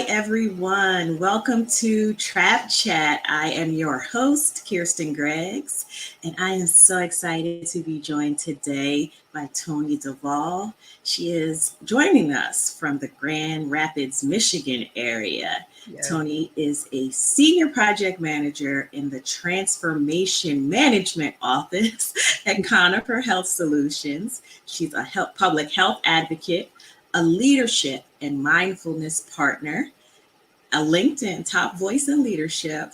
everyone. Welcome to Trap Chat. I am your host, Kirsten Greggs, and I am so excited to be joined today by Toni DeVol. She is joining us from the Grand Rapids, Michigan area. Yes. Toni is a senior project manager in the Transformation Management Office at Conifer Health Solutions. She's a public health advocate, a leadership and mindfulness partner, a LinkedIn top voice in leadership,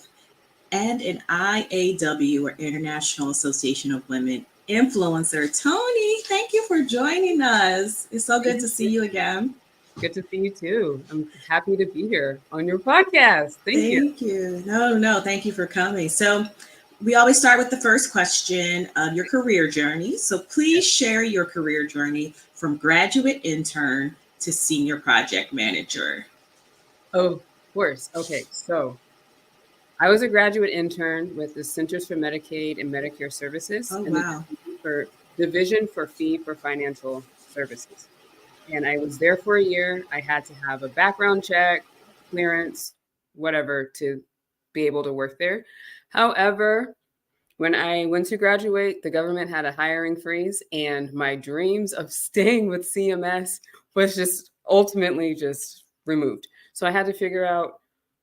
and an IAW, or International Association of Women influencer. Toni, thank you for joining us. It's so good to see you again. Good to see you too. I'm happy to be here on your podcast. Thank you. Thank you. No, thank you for coming. So we always start with the first question of your career journey. So please share your career journey from graduate intern to senior project manager. Oh, of course. Okay, so I was a graduate intern with the Centers for Medicaid and Medicare Services. Oh, and wow. the Division for Fee for Financial Services. And I was there for a year. I had to have a background check, clearance, whatever, to be able to work there. However, when I went to graduate, the government had a hiring freeze, and my dreams of staying with CMS was just ultimately just removed. So I had to figure out,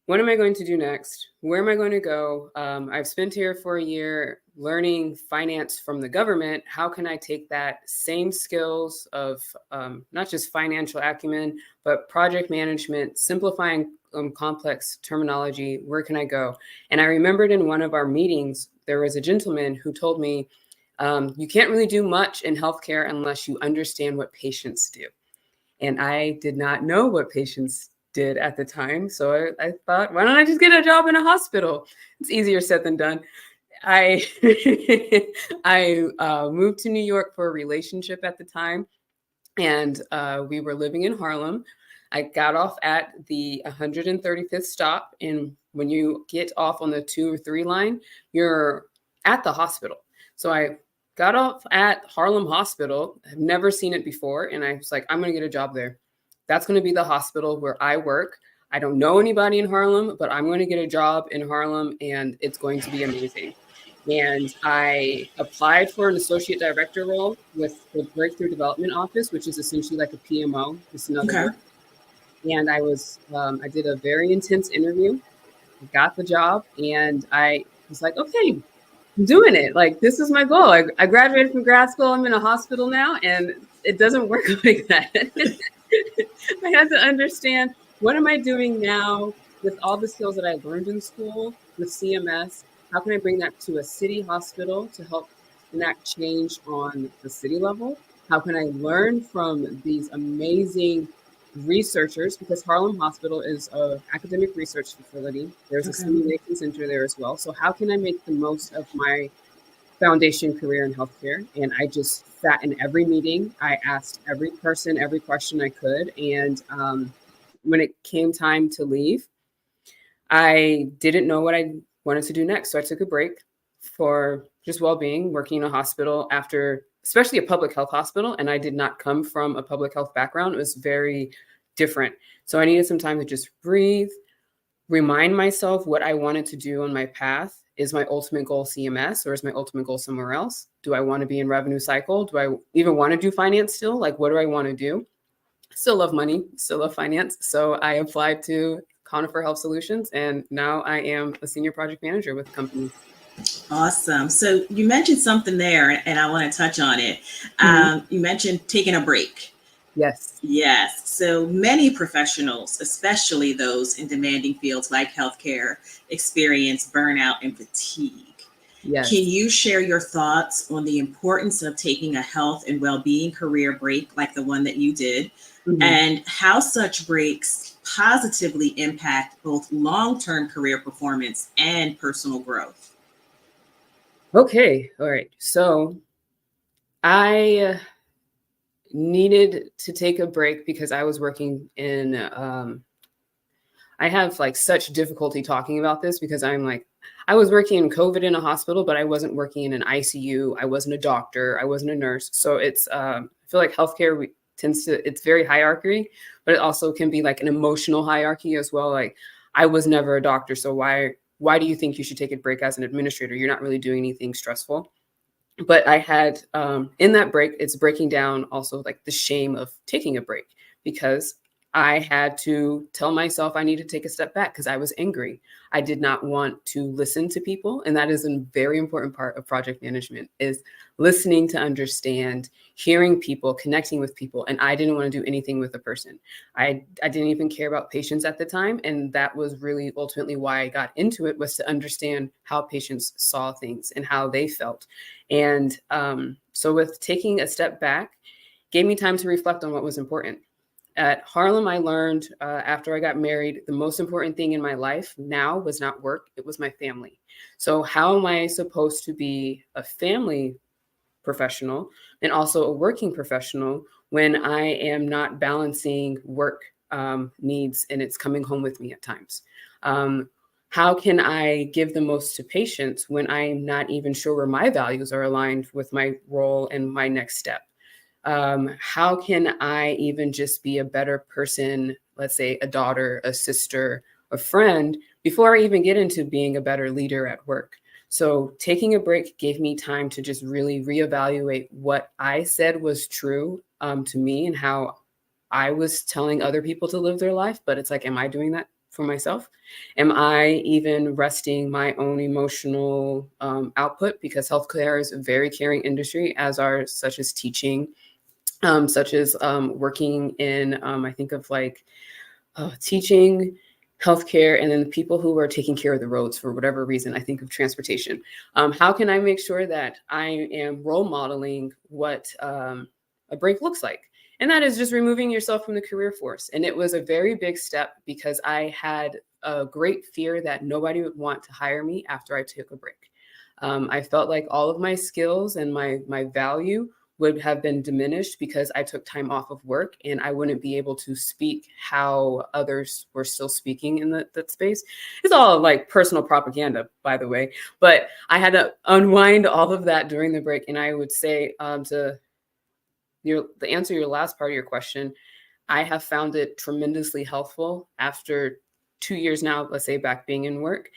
what am I going to do next? Where am I going to go? I've spent here for a year learning finance from the government. How can I take that same skills of not just financial acumen, but project management, simplifying complex terminology? Where can I go? And I remembered in one of our meetings, there was a gentleman who told me, you can't really do much in healthcare unless you understand what patients do. And I did not know what patients did at the time. So I thought, why don't I just get a job in a hospital? It's easier said than done. I moved to New York for a relationship at the time, and we were living in Harlem. I got off at the 135th stop, and when you get off on the 2 or 3 line, you're at the hospital. So I got off at Harlem Hospital. I've never seen it before, and I was like, I'm going to get a job there. That's going to be the hospital where I work. I don't know anybody in Harlem, but I'm going to get a job in Harlem, and it's going to be amazing. And I applied for an associate director role with the Breakthrough Development Office, which is essentially like a PMO, just another word. And I did a very intense interview, got the job, and I was like, okay, I'm doing it. Like, this is my goal. I graduated from grad school. I'm in a hospital now, and it doesn't work like that. I had to understand, what am I doing now with all the skills that I learned in school with CMS? How can I bring that to a city hospital to help enact change on the city level? How can I learn from these amazing researchers? Because Harlem Hospital is an academic research facility. There's a simulation center there as well. So how can I make the most of my foundation career in healthcare? And I just sat in every meeting. I asked every person every question I could. And when it came time to leave, I didn't know what I wanted to do next. So I took a break for just well-being, working in a hospital after, especially a public health hospital. And I did not come from a public health background. It was very different. So I needed some time to just breathe, remind myself what I wanted to do on my path. Is my ultimate goal CMS, or is my ultimate goal somewhere else? Do I want to be in revenue cycle? Do I even want to do finance still? Like, what do I want to do? Still love money, still love finance. So I applied to Conifer Health Solutions, and now I am a senior project manager with the company. Awesome. So you mentioned something there, and I want to touch on it. You mentioned taking a break. Yes. So many professionals, especially those in demanding fields like healthcare, experience burnout and fatigue. Yes. Can you share your thoughts on the importance of taking a health and well-being career break like the one that you did, and how such breaks positively impact both long-term career performance and personal growth? Okay. All right. So I needed to take a break because I was working in, I have like such difficulty talking about this because I was working in COVID in a hospital, but I wasn't working in an ICU. I wasn't a doctor. I wasn't a nurse. So it's, I feel like healthcare, it's very hierarchy, but it also can be like an emotional hierarchy as well. Like, I was never a doctor, so why do you think you should take a break as an administrator? You're not really doing anything stressful. But I had in that break, it's breaking down also like the shame of taking a break, because I had to tell myself I needed to take a step back because I was angry. I did not want to listen to people. And that is a very important part of project management, is listening to understand, hearing people, connecting with people. And I didn't want to do anything with a person. I didn't even care about patients at the time. And that was really ultimately why I got into it, was to understand how patients saw things and how they felt. And so with taking a step back, gave me time to reflect on what was important. At Harlem, I learned after I got married, the most important thing in my life now was not work, it was my family. So how am I supposed to be a family professional and also a working professional when I am not balancing work needs and it's coming home with me at times? How can I give the most to patients when I'm not even sure where my values are aligned with my role and my next step? How can I even just be a better person, let's say a daughter, a sister, a friend, before I even get into being a better leader at work? So taking a break gave me time to just really reevaluate what I said was true to me and how I was telling other people to live their life. But it's like, am I doing that for myself? Am I even resting my own emotional output? Because healthcare is a very caring industry, as are such as teaching, such as working in, I think of like teaching, healthcare, and then the people who are taking care of the roads for whatever reason. I think of transportation. How can I make sure that I am role modeling what a break looks like? And that is just removing yourself from the career force. And it was a very big step because I had a great fear that nobody would want to hire me after I took a break. I felt like all of my skills and my value would have been diminished because I took time off of work and I wouldn't be able to speak how others were still speaking in that space. It's all like personal propaganda, by the way, but I had to unwind all of that during the break. And I would say to the answer to your last part of your question, I have found it tremendously helpful after 2 years now, let's say back being in work,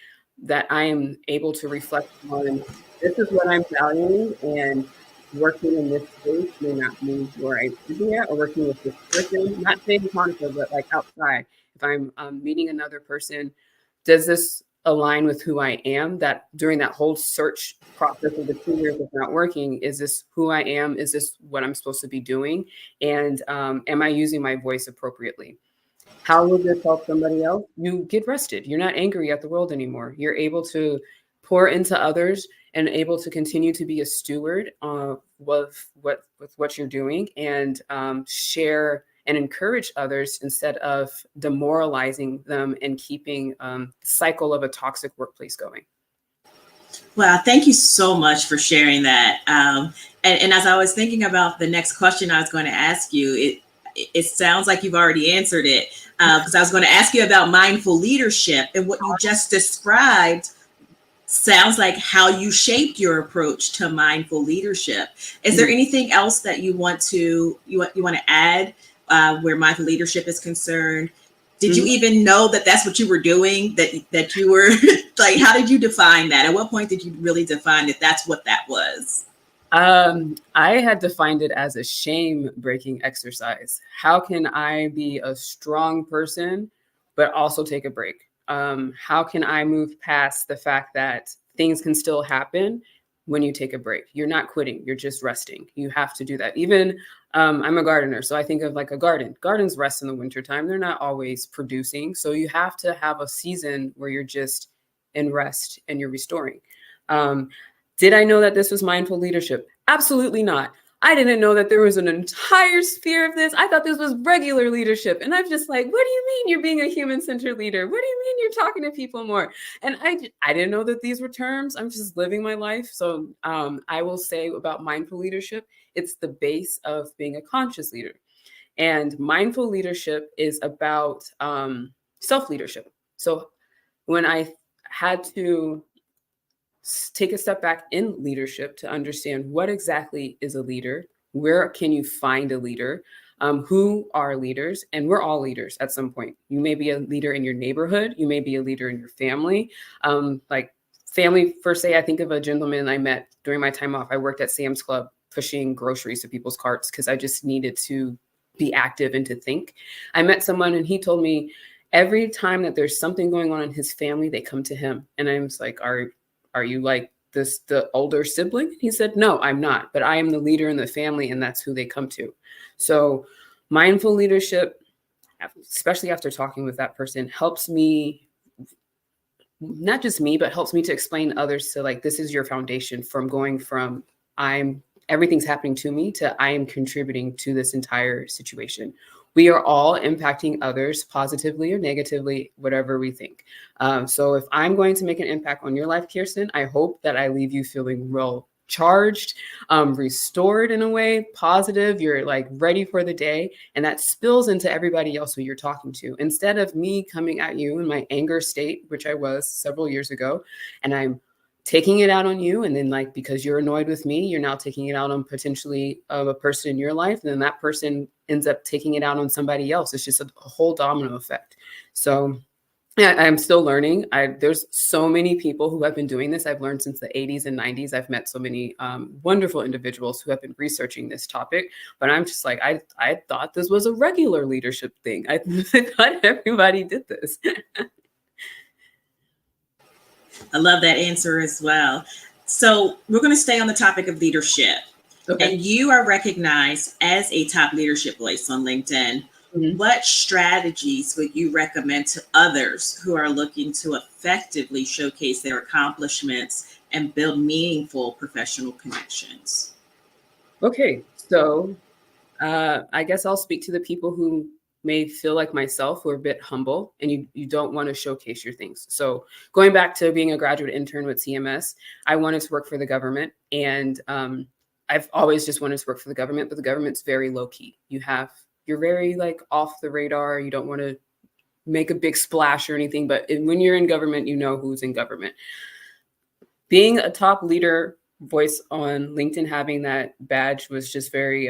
that I am able to reflect on this is what I'm valuing, and working in this space may not mean where I should be at, or working with this person, not saying Monica, but like outside. If I'm meeting another person, does this align with who I am? That during that whole search process of the 2 years of not working, is this who I am? Is this what I'm supposed to be doing? And am I using my voice appropriately? How will this help somebody else? You get rested. You're not angry at the world anymore. You're able to pour into others and able to continue to be a steward with what you're doing, and share and encourage others instead of demoralizing them and keeping the cycle of a toxic workplace going. Wow, thank you so much for sharing that. And as I was thinking about the next question I was going to ask you, it sounds like you've already answered it, because I was going to ask you about mindful leadership, and what you just described sounds like how you shaped your approach to mindful leadership. Is there anything else that you want to add where mindful leadership is concerned? Did you even know that that's what you were doing? That you were like, how did you define that? At what point did you really define that that's what that was? I had defined it as a shame breaking exercise. How can I be a strong person, but also take a break? How can I move past the fact that things can still happen when you take a break? You're not quitting, you're just resting. You have to do that. Even I'm a gardener, so I think of like a garden. Gardens rest in the wintertime. They're not always producing. So you have to have a season where you're just in rest and you're restoring. Did I know that this was mindful leadership? Absolutely not. I didn't know that there was an entire sphere of this. I thought this was regular leadership. And I'm just like, what do you mean you're being a human-centered leader? What do you mean you're talking to people more? And I didn't know that these were terms. I'm just living my life. So I will say about mindful leadership, it's the base of being a conscious leader. And mindful leadership is about self-leadership. So when I had to take a step back in leadership to understand what exactly is a leader, where can you find a leader, who are leaders, and we're all leaders at some point. You may be a leader in your neighborhood. You may be a leader in your family. Like family, per se, I think of a gentleman I met during my time off. I worked at Sam's Club pushing groceries to people's carts because I just needed to be active and to think. I met someone and he told me every time that there's something going on in his family, they come to him. And I was like, are you like the older sibling? He said, no, I'm not, but I am the leader in the family and that's who they come to. So mindful leadership, especially after talking with that person, helps me, not just me, but helps me to explain others to like, this is your foundation from going from everything's happening to me to I am contributing to this entire situation. We are all impacting others positively or negatively, whatever we think. So if I'm going to make an impact on your life, Kirsten, I hope that I leave you feeling real charged, restored in a way, positive, you're like ready for the day. And that spills into everybody else who you're talking to. Instead of me coming at you in my anger state, which I was several years ago, and I'm taking it out on you. And then like, because you're annoyed with me, you're now taking it out on potentially a person in your life. And then that person ends up taking it out on somebody else. It's just a whole domino effect. So yeah, I'm still learning. There's so many people who have been doing this. I've learned since the 80s and 90s. I've met so many wonderful individuals who have been researching this topic. But I'm just like, I thought this was a regular leadership thing. I thought everybody did this. I love that answer as well. So we're going to stay on the topic of leadership. Okay. And you are recognized as a top leadership voice on LinkedIn. Mm-hmm. What strategies would you recommend to others who are looking to effectively showcase their accomplishments and build meaningful professional connections? Okay, so I guess I'll speak to the people who may feel like myself, who are a bit humble and you don't want to showcase your things. So going back to being a graduate intern with CMS, I wanted to work for the government, and I've always just wanted to work for the government, but the government's very low key. You're very like off the radar. You don't want to make a big splash or anything, but when you're in government, you know who's in government. Being a top leader voice on LinkedIn, having that badge was just very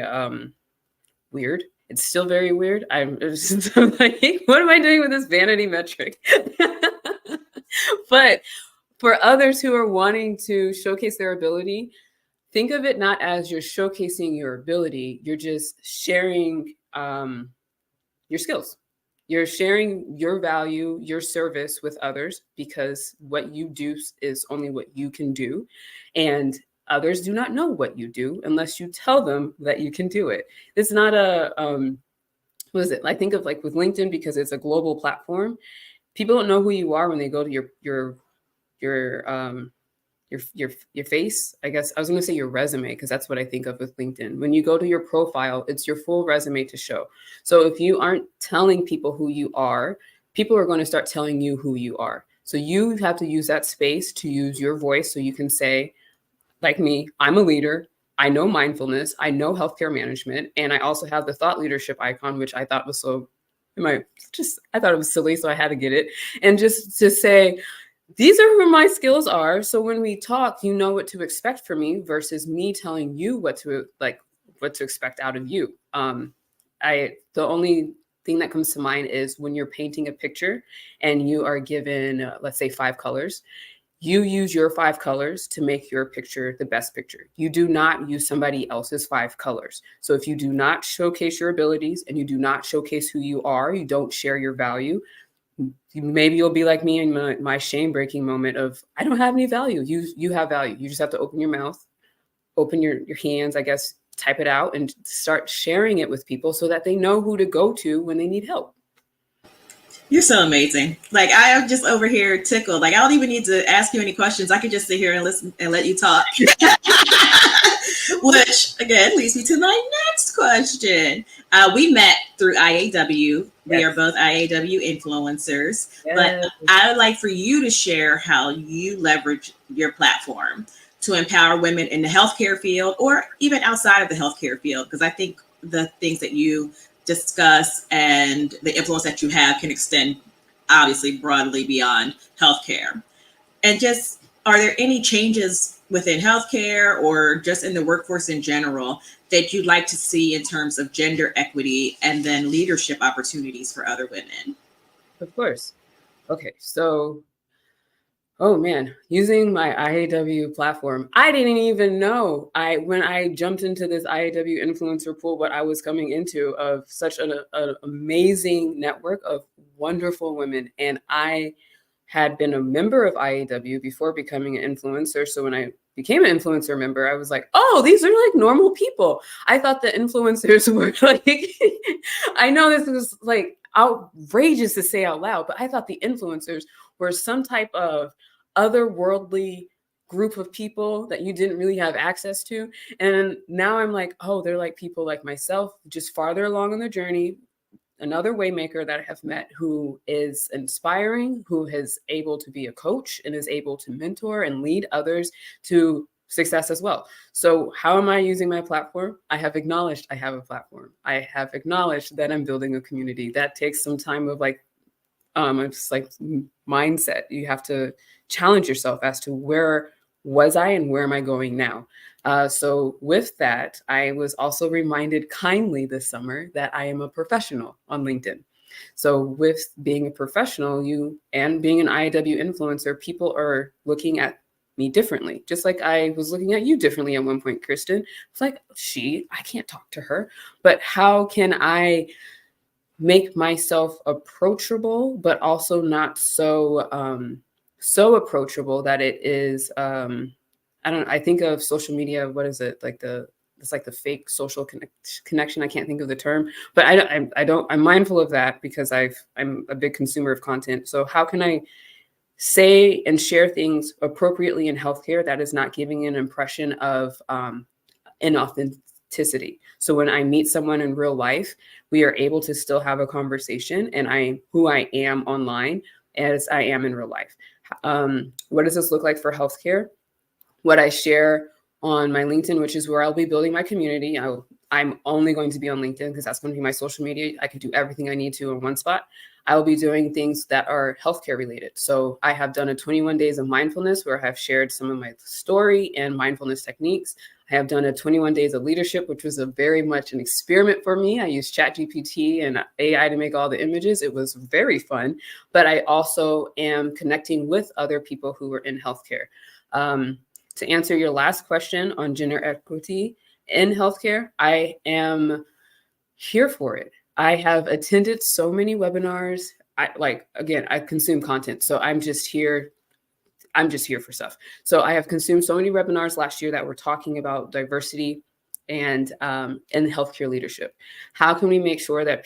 weird. It's still very weird. I'm like, what am I doing with this vanity metric? But for others who are wanting to showcase their ability, think of it not as you're showcasing your ability. You're just sharing your skills. You're sharing your value, your service with others, because what you do is only what you can do. And others do not know what you do unless you tell them that you can do it. It's not what is it? I think of like with LinkedIn, because it's a global platform. People don't know who you are when they go to your face. I guess I was going to say your resume, because that's what I think of with LinkedIn. When you go to your profile, it's your full resume to show. So if you aren't telling people who you are, people are going to start telling you who you are. So you have to use that space to use your voice, so you can say, like me, I'm a leader. I know mindfulness. I know healthcare management. And I also have the thought leadership icon, which I thought was I thought it was silly, so I had to get it. And just to say, these are who my skills are. So when we talk, you know what to expect from me, versus me telling you what to expect out of you. The only thing that comes to mind is when you're painting a picture and you are given, let's say 5 colors. You use your 5 colors to make your picture the best picture. You do not use somebody else's 5 colors. So if you do not showcase your abilities and you do not showcase who you are, you don't share your value, maybe you'll be like me in my shame-breaking moment of, I don't have any value. You have value. You just have to open your mouth, open your hands, I guess, type it out and start sharing it with people so that they know who to go to when they need help. You're so amazing. Like, I am just over here tickled. Like, I don't even need to ask you any questions. I could just sit here and listen and let you talk. Which, again, leads me to my next question. We met through IAW. We are both IAW influencers. Yes. But I would like for you to share how you leverage your platform to empower women in the healthcare field, or even outside of the healthcare field, because I think the things that you discuss and the influence that you have can extend obviously broadly beyond healthcare. And just are there any changes within healthcare or just in the workforce in general that you'd like to see in terms of gender equity and then leadership opportunities for other women? Of course. Okay, so oh man, using my IAW platform, I didn't even know when I jumped into this IAW influencer pool what I was coming into of such an amazing network of wonderful women. And I had been a member of IAW before becoming an influencer. So when I became an influencer member, I was like, oh, these are like normal people. I thought the influencers were like, I know this is like outrageous to say out loud, but I thought the influencers were some type of otherworldly group of people that you didn't really have access to. And now I'm like, oh, they're like people like myself, just farther along on the journey. Another waymaker that I have met who is inspiring, who is able to be a coach and is able to mentor and lead others to success as well. So how am I using my platform? I have acknowledged I have a platform. I have acknowledged that I'm building a community. That takes some time of like, it's like mindset. You have to challenge yourself as to where was I and where am I going now? So with that, I was also reminded kindly this summer that I am a professional on LinkedIn. So with being a professional, and being an IAW influencer, people are looking at me differently, just like I was looking at you differently at one point, Kristen. It's like, I can't talk to her, but how can I make myself approachable, but also not so approachable that it is I think of social media, what is it, like it's like the fake social connection. I can't think of the term, but I'm mindful of that because I'm a big consumer of content. So how can I say and share things appropriately in healthcare that is not giving an impression of inauthenticity? So when I meet someone in real life, we are able to still have a conversation, and who I am online as I am in real life. What does this look like for healthcare? What I share on my LinkedIn, which is where I'll be building my community. I'm only going to be on LinkedIn because that's going to be my social media. I can do everything I need to in one spot. I will be doing things that are healthcare related. So I have done a 21 days of mindfulness where I have shared some of my story and mindfulness techniques. I have done a 21 days of leadership, which was very much an experiment for me. I used ChatGPT and AI to make all the images. It was very fun, but I also am connecting with other people who are in healthcare. To answer your last question on gender equity in healthcare, I am here for it. I have attended so many webinars. I consume content. So I'm just here for stuff. So I have consumed so many webinars last year that were talking about diversity and healthcare leadership. How can we make sure that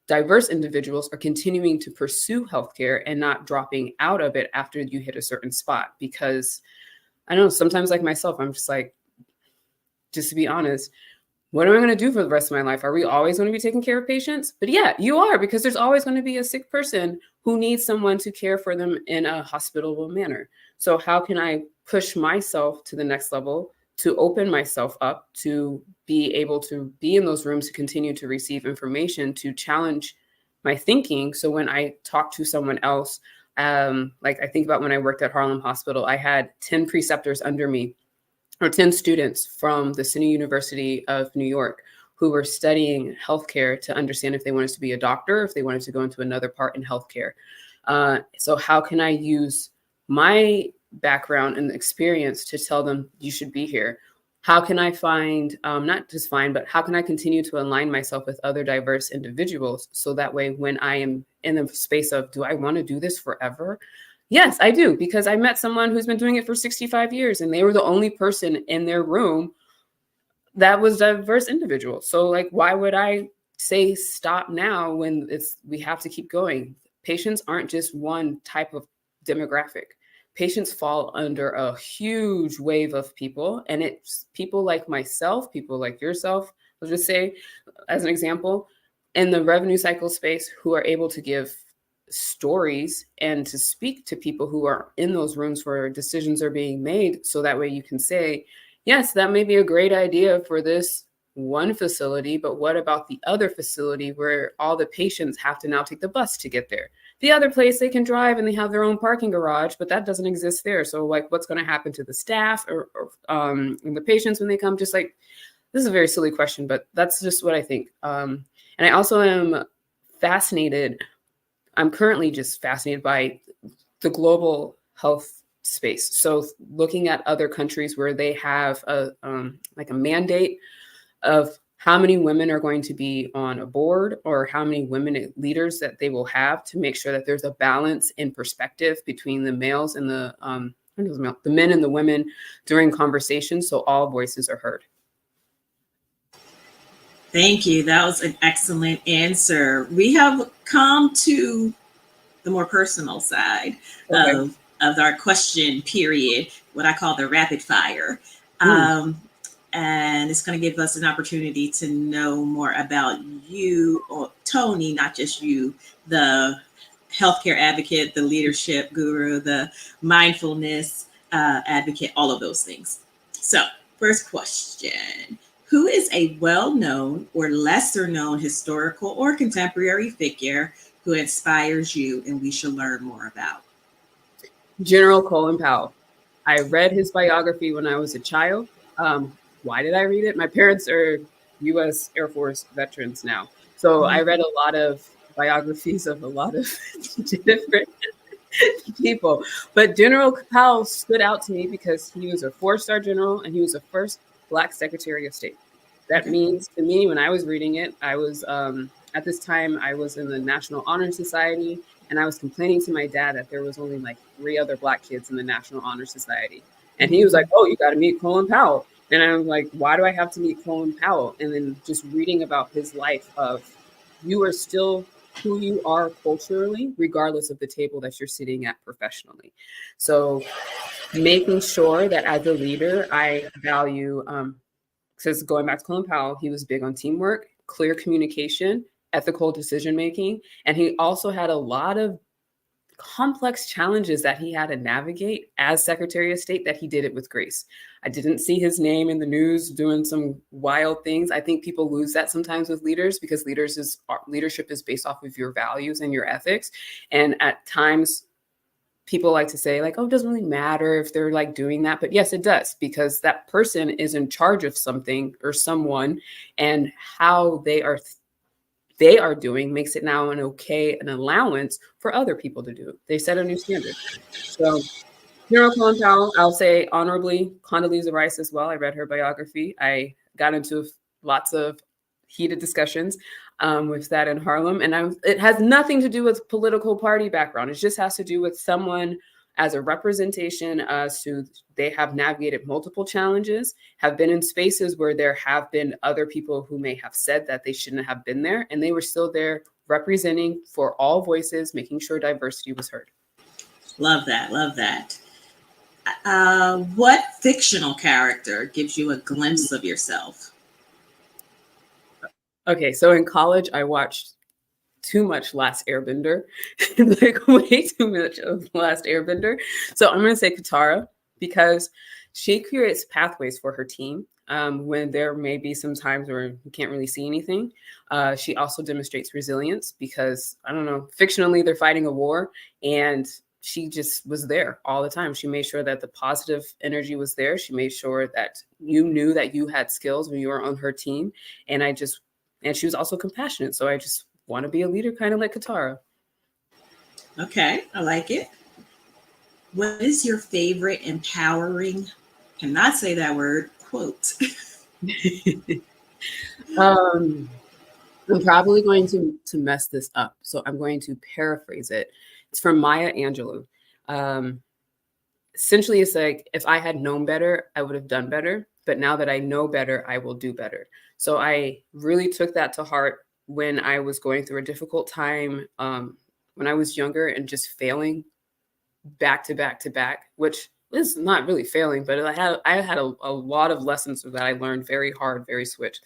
diverse individuals are continuing to pursue healthcare and not dropping out of it after you hit a certain spot? Because I know sometimes, like myself, I'm just like, just to be honest, what am I going to do for the rest of my life? Are we always going to be taking care of patients? But yeah, you are, because there's always going to be a sick person who needs someone to care for them in a hospitable manner. So how can I push myself to the next level, to open myself up, to be able to be in those rooms, to continue to receive information, to challenge my thinking? So when I talk to someone else, like I think about when I worked at Harlem Hospital, I had 10 preceptors under me, or 10 students from the City University of New York who were studying healthcare to understand if they wanted to be a doctor, if they wanted to go into another part in healthcare. So how can I use my background and experience to tell them you should be here? How can I find, not just find, but how can I continue to align myself with other diverse individuals so that way when I am in the space of, do I want to do this forever? Yes, I do, because I met someone who's been doing it for 65 years and they were the only person in their room that was a diverse individual. So like, why would I say stop now when we have to keep going? Patients aren't just one type of demographic. Patients fall under a huge wave of people, and it's people like myself, people like yourself, let's just say, as an example, in the revenue cycle space, who are able to give stories and to speak to people who are in those rooms where decisions are being made. So that way you can say, yes, that may be a great idea for this one facility, but what about the other facility where all the patients have to now take the bus to get there? The other place they can drive and they have their own parking garage, but that doesn't exist there. So like, what's going to happen to the staff or and the patients when they come? Just like, this is a very silly question, but that's just what I think. And I also am fascinated. I'm currently just fascinated by the global health space. So looking at other countries where they have a like a mandate of how many women are going to be on a board or how many women leaders that they will have to make sure that there's a balance in perspective between the males and the men and the women during conversations, so all voices are heard. Thank you. That was an excellent answer. We have come to the more personal side of our question period, what I call the rapid fire. And it's going to give us an opportunity to know more about you, or Toni, not just you, the healthcare advocate, the leadership guru, the mindfulness advocate, all of those things. So, first question. Who is a well-known or lesser-known historical or contemporary figure who inspires you and we should learn more about? General Colin Powell. I read his biography when I was a child. Why did I read it? My parents are U.S. Air Force veterans now. So I read a lot of biographies of a lot of different people. But General Powell stood out to me because he was a 4-star general and he was the first Black Secretary of State. That means to me, when I was reading it, I was, at this time, I was in the National Honor Society, and I was complaining to my dad that there was only like 3 other Black kids in the National Honor Society. And he was like, oh, you got to meet Colin Powell. And I'm like, why do I have to meet Colin Powell? And then just reading about his life of, you are still who you are culturally, regardless of the table that you're sitting at professionally. So making sure that as a leader, I value, because going back to Colin Powell, he was big on teamwork, clear communication, ethical decision-making. And he also had a lot of complex challenges that he had to navigate as Secretary of State that he did it with grace. I didn't see his name in the news doing some wild things. I think people lose that sometimes with leaders because leadership is based off of your values and your ethics. And at times people like to say like, oh, it doesn't really matter if they're like doing that. But yes, it does, because that person is in charge of something or someone, and how they are doing makes it now an allowance for other people to do. They set a new standard. So General Colin Powell, I'll say honorably, Condoleezza Rice as well. I read her biography. I got into lots of heated discussions with that in Harlem. And it has nothing to do with political party background. It just has to do with someone as a representation as to they have navigated multiple challenges, have been in spaces where there have been other people who may have said that they shouldn't have been there, and they were still there representing for all voices, making sure diversity was heard. Love that. Love that. What fictional character gives you a glimpse of yourself? Okay, so in college, I watched too much Last Airbender, like way too much of Last Airbender. So I'm going to say Katara, because she creates pathways for her team when there may be some times where you can't really see anything. She also demonstrates resilience because, I don't know, fictionally they're fighting a war, and she just was there all the time. She made sure that the positive energy was there. She made sure that you knew that you had skills when you were on her team. And she was also compassionate. So I just want to be a leader, kind of like Katara. Okay, I like it. What is your favorite empowering, cannot say that word, quote? I'm probably going to mess this up, so I'm going to paraphrase it. It's from Maya Angelou. Essentially, it's like, if I had known better, I would have done better. But now that I know better, I will do better. So I really took that to heart when I was going through a difficult time when I was younger and just failing back to back to back, which is not really failing, but I had a lot of lessons that I learned very hard, very switch.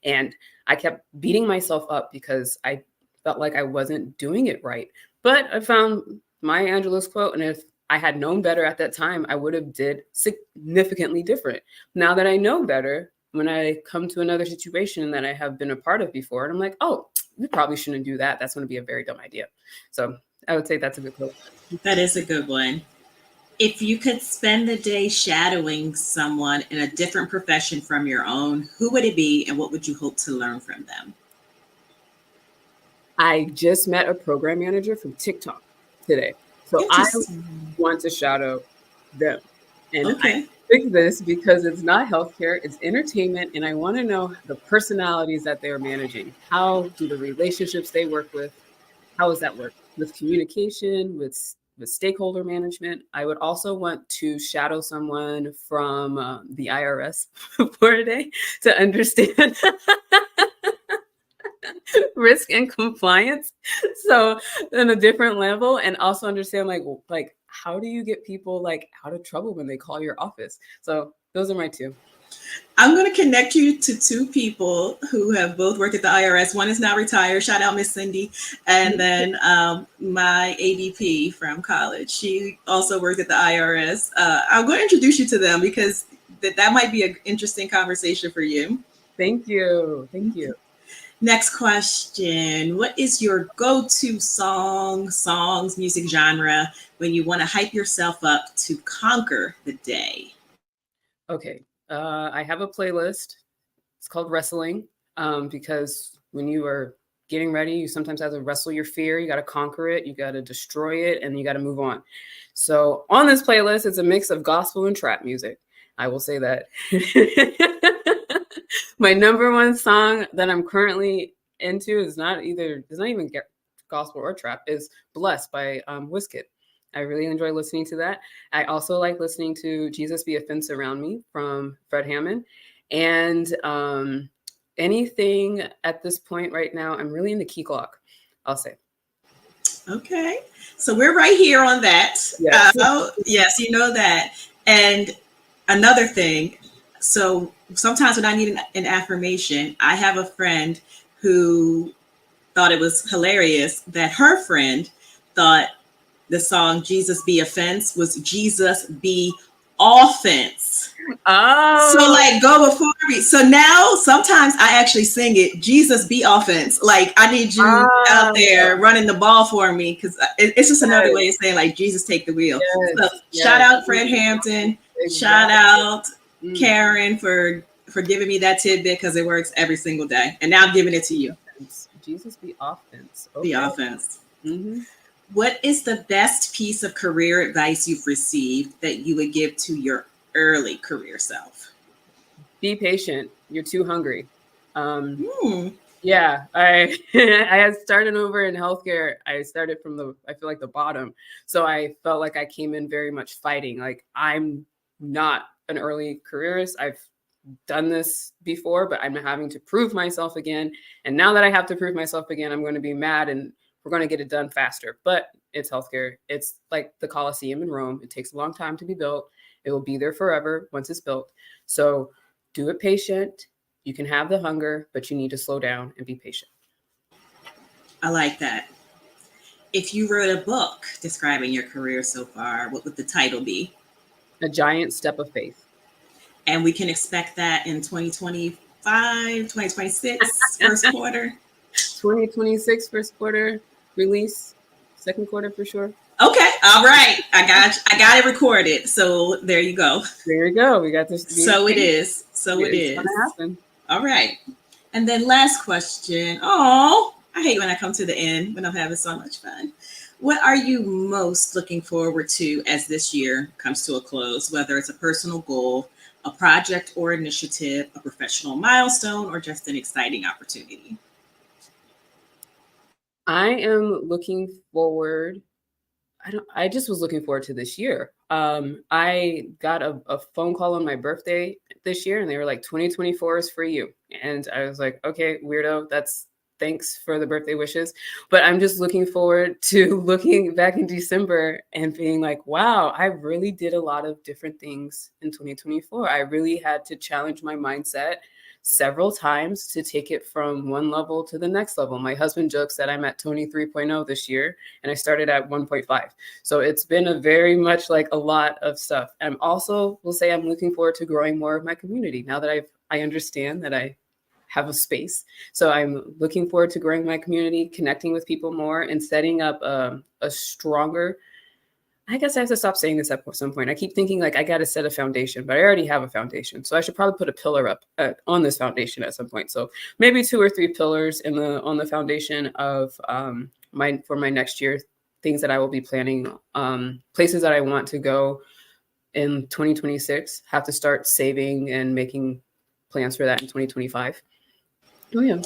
And I kept beating myself up because I felt like I wasn't doing it right. But I found Maya Angelou's quote, and if I had known better at that time, I would have did significantly different. Now that I know better, when I come to another situation that I have been a part of before, and I'm like, oh, we probably shouldn't do that. That's going to be a very dumb idea. So I would say that's a good quote. That is a good one. If you could spend the day shadowing someone in a different profession from your own, who would it be and what would you hope to learn from them? I just met a program manager from TikTok today. So I Interesting. want to shadow them. And I Okay. picked this because it's not healthcare, it's entertainment. And I want to know the personalities that they're managing. How do the relationships they work with, how does that work? With communication, with stakeholder management. I would also want to shadow someone from the IRS for a day to understand risk and compliance. So on a different level, and also understand like how do you get people like out of trouble when they call your office? So those are my two. I'm going to connect you to two people who have both worked at the IRS. One is now retired. Shout out Miss Cindy. And then my ADP from college. She also worked at the IRS. I'm going to introduce you to them because that might be an interesting conversation for you. Thank you. Thank you. Next question. What is your go-to songs, music genre when you want to hype yourself up to conquer the day? Okay. I have a playlist. It's called Wrestling because when you are getting ready, you sometimes have to wrestle your fear. You got to conquer it. You got to destroy it, and you got to move on. So on this playlist, it's a mix of gospel and trap music. I will say that. My number one song that I'm currently into is not even gospel or trap, is Blessed by Wizkid. I really enjoy listening to that. I also like listening to Jesus Be a Fence Around Me from Fred Hammond. And anything at this point right now, I'm really into Key Glock, I'll say. Okay. So we're right here on that. Yes. Yes, you know that. And another thing, so sometimes when I need an affirmation, I have a friend who thought it was hilarious that her friend thought the song Jesus Be Offense was Jesus Be Offense. Oh. So like go before me. So now sometimes I actually sing it, Jesus Be Offense. Like I need you out there running the ball for me because it's just another way of saying like Jesus take the wheel. So shout out Fred Hampton. Exactly. Shout out Karen for giving me that tidbit because it works every single day. And now I'm giving it to you. Jesus Be Offense. Okay. Be Offense. Mm-hmm. What is the best piece of career advice you've received that you would give to your early career self? Be patient. You're too hungry. Yeah, I had started over in healthcare. I started from the bottom. So I felt like I came in very much fighting. Like I'm not an early careerist. I've done this before, but I'm having to prove myself again. And now that I have to prove myself again, I'm going to be mad and we're going to get it done faster. But it's healthcare. It's like the Colosseum in Rome. It takes a long time to be built. It will be there forever once it's built. So do it patient. You can have the hunger, but you need to slow down and be patient. I like that. If you wrote a book describing your career so far, what would the title be? A Giant Step of Faith. And we can expect that in 2025, 2026, first quarter? 2026, first quarter, release, second quarter for sure. Okay. All right. I got it recorded. So there you go. There you go. We got this. So it is. So it is. It's gonna happen. All right. And then last question. Oh, I hate when I come to the end when I'm having so much fun. What are you most looking forward to as this year comes to a close, whether it's a personal goal, a project or initiative, a professional milestone, or just an exciting opportunity? I am looking forward. I just was looking forward to this year. I got a phone call on my birthday this year and they were like, 2024 is for you. And I was like, okay, weirdo, thanks for the birthday wishes. But I'm just looking forward to looking back in December and being like, wow, I really did a lot of different things in 2024. I really had to challenge my mindset several times to take it from one level to the next level. My husband jokes that I'm at Toni 3.0 this year and I started at 1.5. So it's been a very much like a lot of stuff. I'm also will say I'm looking forward to growing more of my community now that I understand that I have a space. So I'm looking forward to growing my community, connecting with people more, and setting up a stronger, I guess I have to stop saying this at some point. I keep thinking like I got to set a foundation, but I already have a foundation. So I should probably put a pillar up on this foundation at some point. So maybe 2 or 3 pillars on the foundation of for my next year, things that I will be planning, places that I want to go in 2026, have to start saving and making plans for that in 2025. Oh, yeah.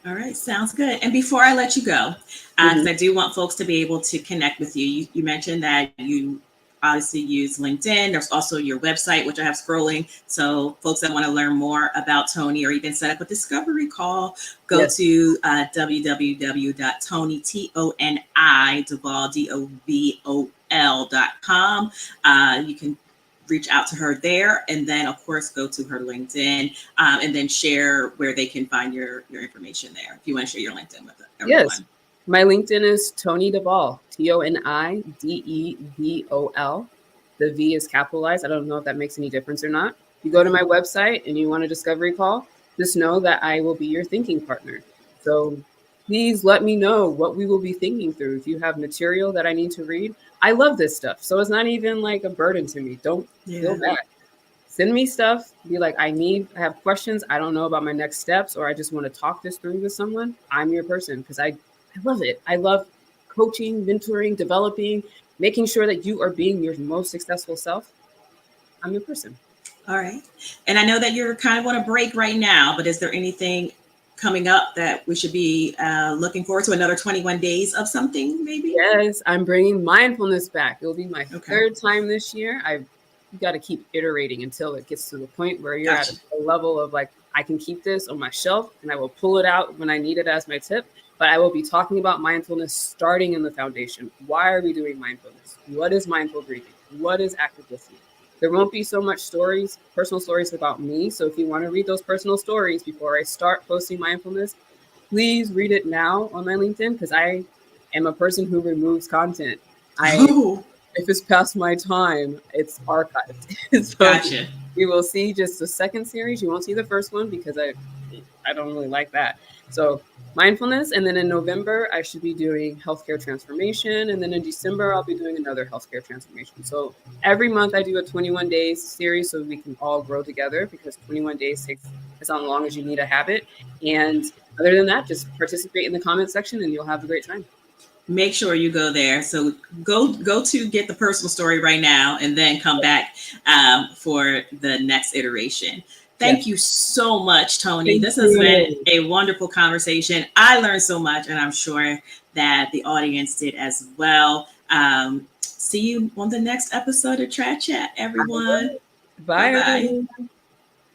All right, sounds good. And before I let you go, because I do want folks to be able to connect with you, you mentioned that you obviously use LinkedIn. There's also your website, which I have scrolling. So folks that want to learn more about Toni or even set up a discovery call, go to www.ToniDevol.com. You can reach out to her there, and then of course go to her LinkedIn, and then share where they can find your information there. If you want to share your LinkedIn with everyone. Yes, my LinkedIn is Toni DeVol, ToniDevol. The V is capitalized. I don't know if that makes any difference or not. If you go to my website and you want a discovery call, just know that I will be your thinking partner. So please let me know what we will be thinking through. If you have material that I need to read, I love this stuff. So it's not even like a burden to me. Don't feel bad. Send me stuff. Be like, I have questions. I don't know about my next steps, or I just want to talk this through with someone. I'm your person, because I love it. I love coaching, mentoring, developing, making sure that you are being your most successful self. I'm your person. All right. And I know that you're kind of on a break right now, but is there anything coming up that we should be looking forward to? Another 21 days of something, maybe? Yes, I'm bringing mindfulness back. It'll be my third time this year. You got to keep iterating until it gets to the point where you're at a level of like, I can keep this on my shelf and I will pull it out when I need it as my tip. But I will be talking about mindfulness starting in the foundation. Why are we doing mindfulness? What is mindful breathing? What is active listening? There won't be so much personal stories about me. So if you want to read those personal stories before I start posting mindfulness, please read it now on my LinkedIn, because I am a person who removes content. If it's past my time, it's archived. So you will see just the second series. You won't see the first one because I don't really like that. So mindfulness. And then in November, I should be doing healthcare transformation. And then in December, I'll be doing another healthcare transformation. So every month I do a 21 days series so we can all grow together, because 21 days takes as long as you need a habit. And other than that, just participate in the comment section and you'll have a great time. Make sure you go there. So go to get the personal story right now, and then come back for the next iteration. Thank you so much, Toni. This has been a wonderful conversation. I learned so much, and I'm sure that the audience did as well. See you on the next episode of Chat Chat, everyone. Bye.